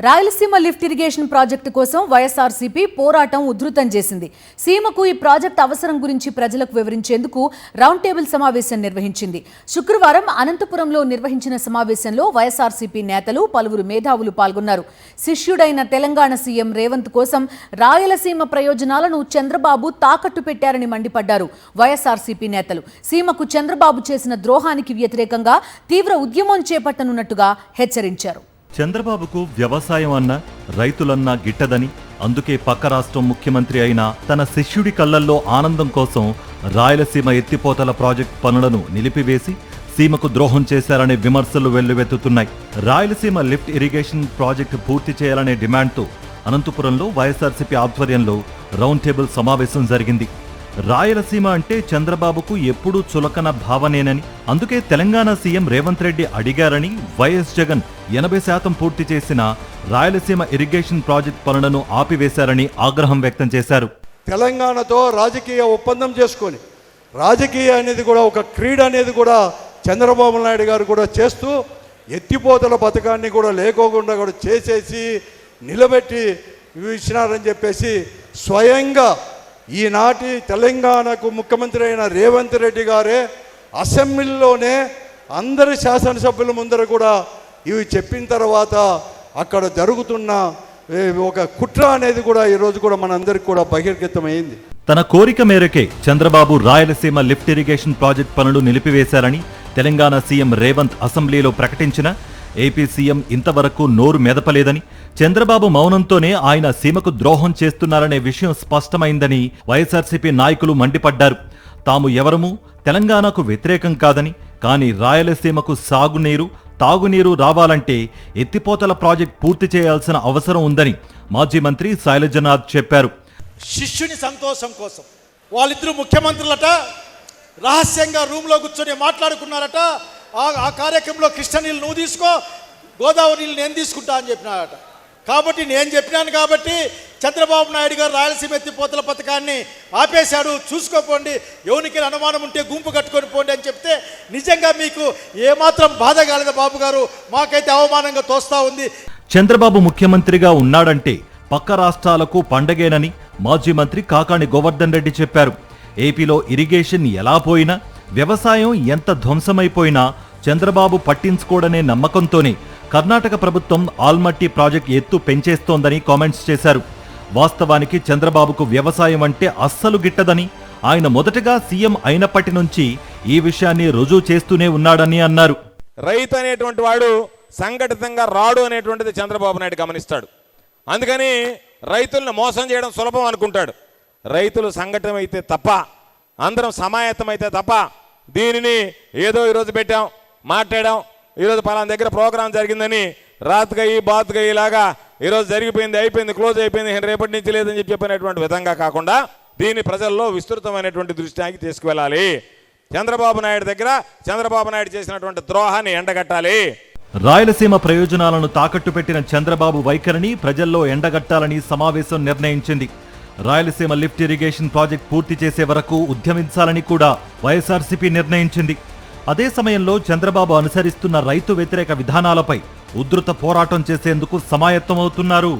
Rayalaseema lift irrigation project కోసం వైఎస్ఆర్సీపీ పోరాటం ఉధృతం చేసింది. సీమకు ఈ ప్రాజెక్టు అవసరం గురించి ప్రజలకు వివరించేందుకు రౌండ్ టేబుల్ సమావేశం నిర్వహించింది. శుక్రవారం అనంతపురంలో నిర్వహించిన సమావేశంలో వైఎస్ఆర్సీపీ నేతలు, పలువురు మేధావులు పాల్గొన్నారు. శిష్యుడైన తెలంగాణ సీఎం రేవంత్ కోసం రాయలసీమ ప్రయోజనాలను చంద్రబాబు తాకట్టు పెట్టారని మండిపడ్డారు. వైఎస్ఆర్సీపీ నేతలు సీమకు చంద్రబాబు చేసిన ద్రోహానికి వ్యతిరేకంగా తీవ్ర ఉద్యమం చేపట్టనున్నట్టుగా హెచ్చరించారు. చంద్రబాబుకు వ్యవసాయం అన్న రైతులన్నా గిట్టదని, అందుకే పక్క రాష్ట్రం ముఖ్యమంత్రి అయిన తన శిష్యుడి కళ్లల్లో ఆనందం కోసం రాయలసీమ ఎత్తిపోతల ప్రాజెక్టు పనులను నిలిపివేసి సీమకు ద్రోహం చేశారనే విమర్శలు వెల్లువెత్తుతున్నాయి. రాయలసీమ లిఫ్ట్ ఇరిగేషన్ ప్రాజెక్టు పూర్తి చేయాలనే డిమాండ్తో అనంతపురంలో వైఎస్ఆర్సీపీ ఆధ్వర్యంలో రౌండ్ టేబుల్ సమావేశం జరిగింది. రాయలసీమ అంటే చంద్రబాబుకు ఎప్పుడూ చులకన భావనేనని, అందుకే తెలంగాణ సీఎం రేవంత్ రెడ్డి అడిగారని, వైఎస్ జగన్ 80% పూర్తి చేసిన రాయలసీమ ఇరిగేషన్ ప్రాజెక్ట్ పనులను ఆపివేశారని ఆగ్రహం వ్యక్తం చేశారు. తెలంగాణతో రాజకీయ ఒప్పందం చేసుకొని రాజకీయ అనేది కూడా ఒక క్రీడ అనేది కూడా చంద్రబాబు నాయుడు గారు కూడా చేస్తూ ఎత్తిపోతల పథకాన్ని కూడా లేకోకుండా కూడా చేసేసి నిలబెట్టి ఇచ్చినారని చెప్పేసి స్వయంగా ఈనాటి తెలంగాణకు ముఖ్యమంత్రి అయిన రేవంత్ రెడ్డి గారే అసెంబ్లీలోనే అందరి శాసనసభ్యుల ముందర కూడా ఇవి చెప్పిన తర్వాత అక్కడ జరుగుతున్న ఒక కుట్ర అనేది కూడా ఈరోజు కూడా మనందరికీ కూడా బహిర్గతమైంది. తన కోరిక మేరకే Chandrababu Rayalaseema lift irrigation project పనులు నిలిపివేశారని తెలంగాణ సీఎం రేవంత్ అసెంబ్లీలో ప్రకటించిన ఏపీ సీఎం ఇంతవరకు నోరు మెదపలేదని, చంద్రబాబు మౌనంతోనే ఆయన సీమకు ద్రోహం చేస్తున్నారనే విషయం స్పష్టమైందని వైఎస్ఆర్సీపీ నాయకులు మండిపడ్డారు. తాము ఎవరమూ తెలంగాణకు వ్యతిరేకం కాదని, కానీ రాయలసీమకు సాగునీరు, తాగునీరు రావాలంటే ఎత్తిపోతల ప్రాజెక్ట్ పూర్తి చేయాల్సిన అవసరం ఉందని మాజీ మంత్రి శైలజనాథ్ చెప్పారు. శిష్యుని సంతోషం కోసం వాళ్ళిద్దరూ ముఖ్యమంత్రులట రహస్యంగా రూమ్లో కూర్చొని మాట్లాడుకున్నారట. ఆ కార్యక్రమంలో కృష్ణ నీళ్ళు నువ్వు తీసుకో, గోదావరి నీళ్ళు నేను తీసుకుంటా అని చెప్పినారట. కాబట్టి నేను చెప్పినాను కాబట్టి చంద్రబాబు నాయుడు గారు రాయలసీమ ఎత్తిపోతల పథకాన్ని ఆపేశాడు, చూసుకోపోండి, ఎవరికి అనుమానం ఉంటే గుంపు కట్టుకొని పోండి అని చెప్తే నిజంగా మీకు ఏమాత్రం బాధ కాలేదు బాబు గారు, మాకైతే అవమానంగా తోస్తా ఉంది. చంద్రబాబు ముఖ్యమంత్రిగా ఉన్నాడంటే పక్క రాష్ట్రాలకు పండగేనని మాజీ మంత్రి కాకాణి గోవర్ధన్ రెడ్డి చెప్పారు. ఏపీలో ఇరిగేషన్ ఎలా పోయినా, వ్యవసాయం ఎంత ధ్వంసమైపోయినా చంద్రబాబు పట్టించుకోడనే నమ్మకంతోనే కర్ణాటక ప్రభుత్వం ఆల్మట్టి ప్రాజెక్ట్ ఎత్తు పెంచేస్తోందని కామెంట్స్ చేశారు. వాస్తవానికి చంద్రబాబుకు వ్యవసాయం అంటే అస్సలు గిట్టదని, ఆయన మొదటగా సీఎం అయినప్పటి నుంచి ఈ విషయాన్ని రుజువు చేస్తూనే ఉన్నాడని అన్నారు. రైతు అనేటువంటి వాడు సంఘటితంగా రాడు అనేటువంటిది చంద్రబాబు నాయుడు గమనిస్తాడు. అందుకని రైతులను మోసం చేయడం సులభం అనుకుంటాడు. రైతులు సంఘటన అయితే తప్ప, అందరం సమాయత్తమైతే తప్ప దీనిని ఏదో ఈరోజు పెట్టాం, మాట్లాడాం, ఈరోజు పలానా దగ్గర ప్రోగ్రాం జరిగిందని రాత్గయి బాత్గయి లాగా ఈరోజు జరిగిపోయింది, అయిపోయింది, క్లోజ్ అయిపోయింది, రేపటి నుంచి లేదని చెప్పినటువంటి విధంగా కాకుండా దీన్ని ప్రజల్లో విస్తృతమైనటువంటి దృష్టికి తీసుకువెళ్ళాలి. చంద్రబాబు నాయుడు దగ్గర చంద్రబాబు నాయుడు చేసినటువంటి ద్రోహాన్ని ఎండగట్టాలి. రాయలసీమ ప్రయోజనాలను తాకట్టు పెట్టిన చంద్రబాబు వైఖరిని ప్రజల్లో ఎండగట్టాలని సమావేశం నిర్ణయించింది. రాయలసీమ లిఫ్ట్ ఇరిగేషన్ ప్రాజెక్ట్ పూర్తి చేసే వరకు ఉద్యమించాలని కూడా వైఎస్ఆర్సీపీ నిర్ణయించింది. అదే సమయంలో చంద్రబాబు అనుసరిస్తున్న రైతు వ్యతిరేక విధానాలపై ఉధృత పోరాటం చేసేందుకు సమాయత్తమవుతున్నారు.